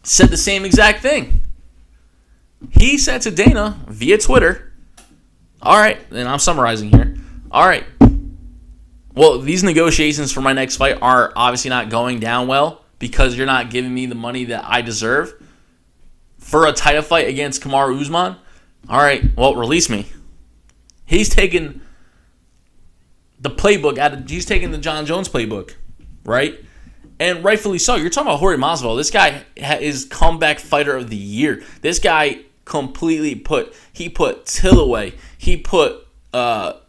said the same exact thing. He said to Dana via Twitter, all right, and I'm summarizing here, all right, well, these negotiations for my next fight are obviously not going down well because you're not giving me the money that I deserve for a title fight against Kamaru Usman. All right, well, release me. He's taking the playbook he's taking the John Jones playbook, right? And rightfully so. You're talking about Jorge Masvidal. This guy is comeback fighter of the year. This guy completely put Till away. He put Ben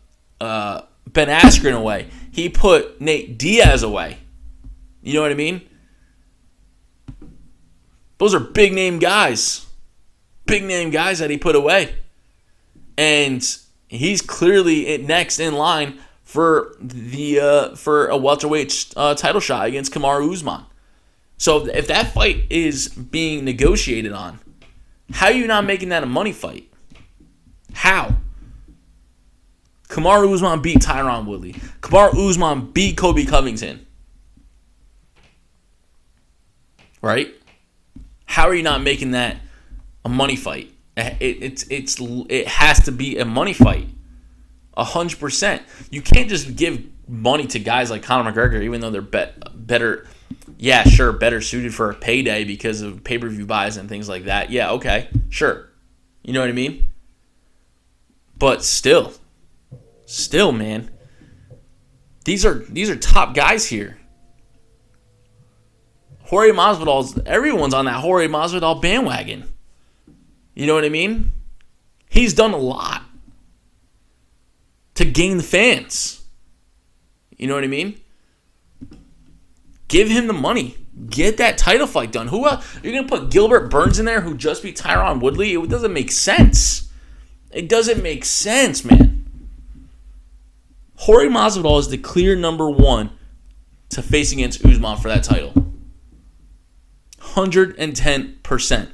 Askren away. He put Nate Diaz away. You know what I mean? Those are big name guys. Big name guys that he put away. And he's clearly next in line for a welterweight title shot against Kamaru Usman. So if that fight is being negotiated on, how are you not making that a money fight? How? Kamaru Usman beat Tyron Woodley. Kamaru Usman beat Kobe Covington. Right? How are you not making that a money fight? It has to be a money fight. 100%. You can't just give money to guys like Conor McGregor, even though they're better. Yeah, sure, better suited for a payday because of pay-per-view buys and things like that. Yeah, okay, sure. You know what I mean? But still, man, these are top guys here. Jorge Masvidal, everyone's on that Jorge Masvidal bandwagon. You know what I mean? He's done a lot to gain the fans. You know what I mean? Give him the money. Get that title fight done. Who else? You're going to put Gilbert Burns in there who just beat Tyron Woodley? It doesn't make sense. It doesn't make sense, man. Jorge Masvidal is the clear number 1 to face against Usman for that title. 110%.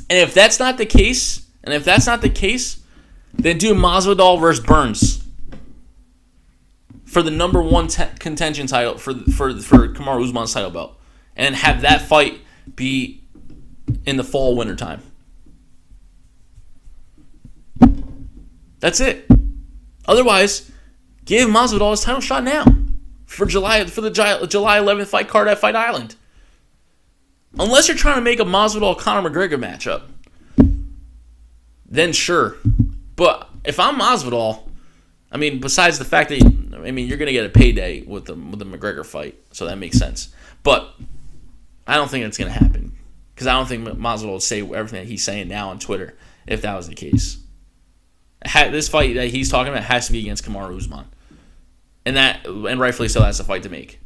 And if that's not the case, then do Masvidal versus Burns for the number 1 contention title for Kamaru Usman's title belt, and have that fight be in the fall winter time. That's it. Otherwise, give Masvidal his title shot now for the July 11th fight card at Fight Island. Unless you're trying to make a Masvidal-Conor McGregor matchup, then sure. But if I'm Masvidal, I mean, besides the fact that I mean, you're gonna get a payday with the McGregor fight, so that makes sense. But I don't think it's gonna happen because I don't think Masvidal would say everything that he's saying now on Twitter if that was the case. This fight that he's talking about has to be against Kamaru Usman, and rightfully so. That's a fight to make.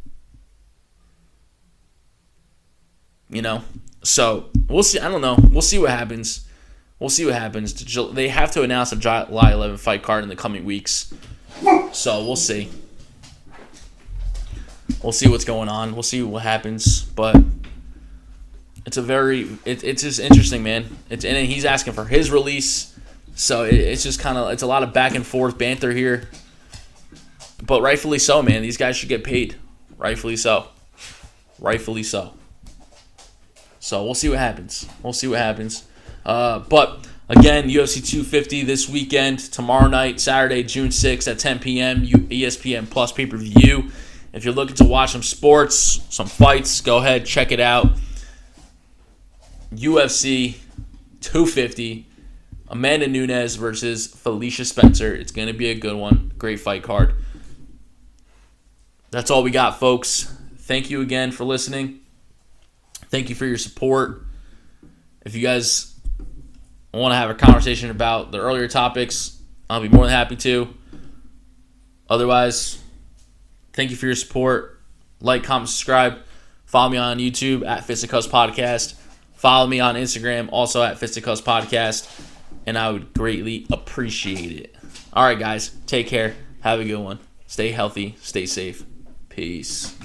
So we'll see. I don't know. We'll see what happens. They have to announce a July 11 fight card in the coming weeks. So we'll see. We'll see what's going on. We'll see what happens. But it's it's just interesting, man. And he's asking for his release. So it's just it's a lot of back and forth banter here. But rightfully so, man. These guys should get paid. Rightfully so. So we'll see what happens. But again, UFC 250 this weekend, tomorrow night, Saturday, June 6th at 10 p.m. ESPN Plus pay-per-view. If you're looking to watch some sports, some fights, go ahead, check it out. UFC 250, Amanda Nunes versus Felicia Spencer. It's going to be a good one. Great fight card. That's all we got, folks. Thank you again for listening. Thank you for your support. If you guys want to have a conversation about the earlier topics, I'll be more than happy to. Otherwise, thank you for your support. Like, comment, subscribe. Follow me on YouTube at FISTICUFFS Podcast. Follow me on Instagram, also at FISTICUFFS Podcast. And I would greatly appreciate it. All right, guys. Take care. Have a good one. Stay healthy. Stay safe. Peace.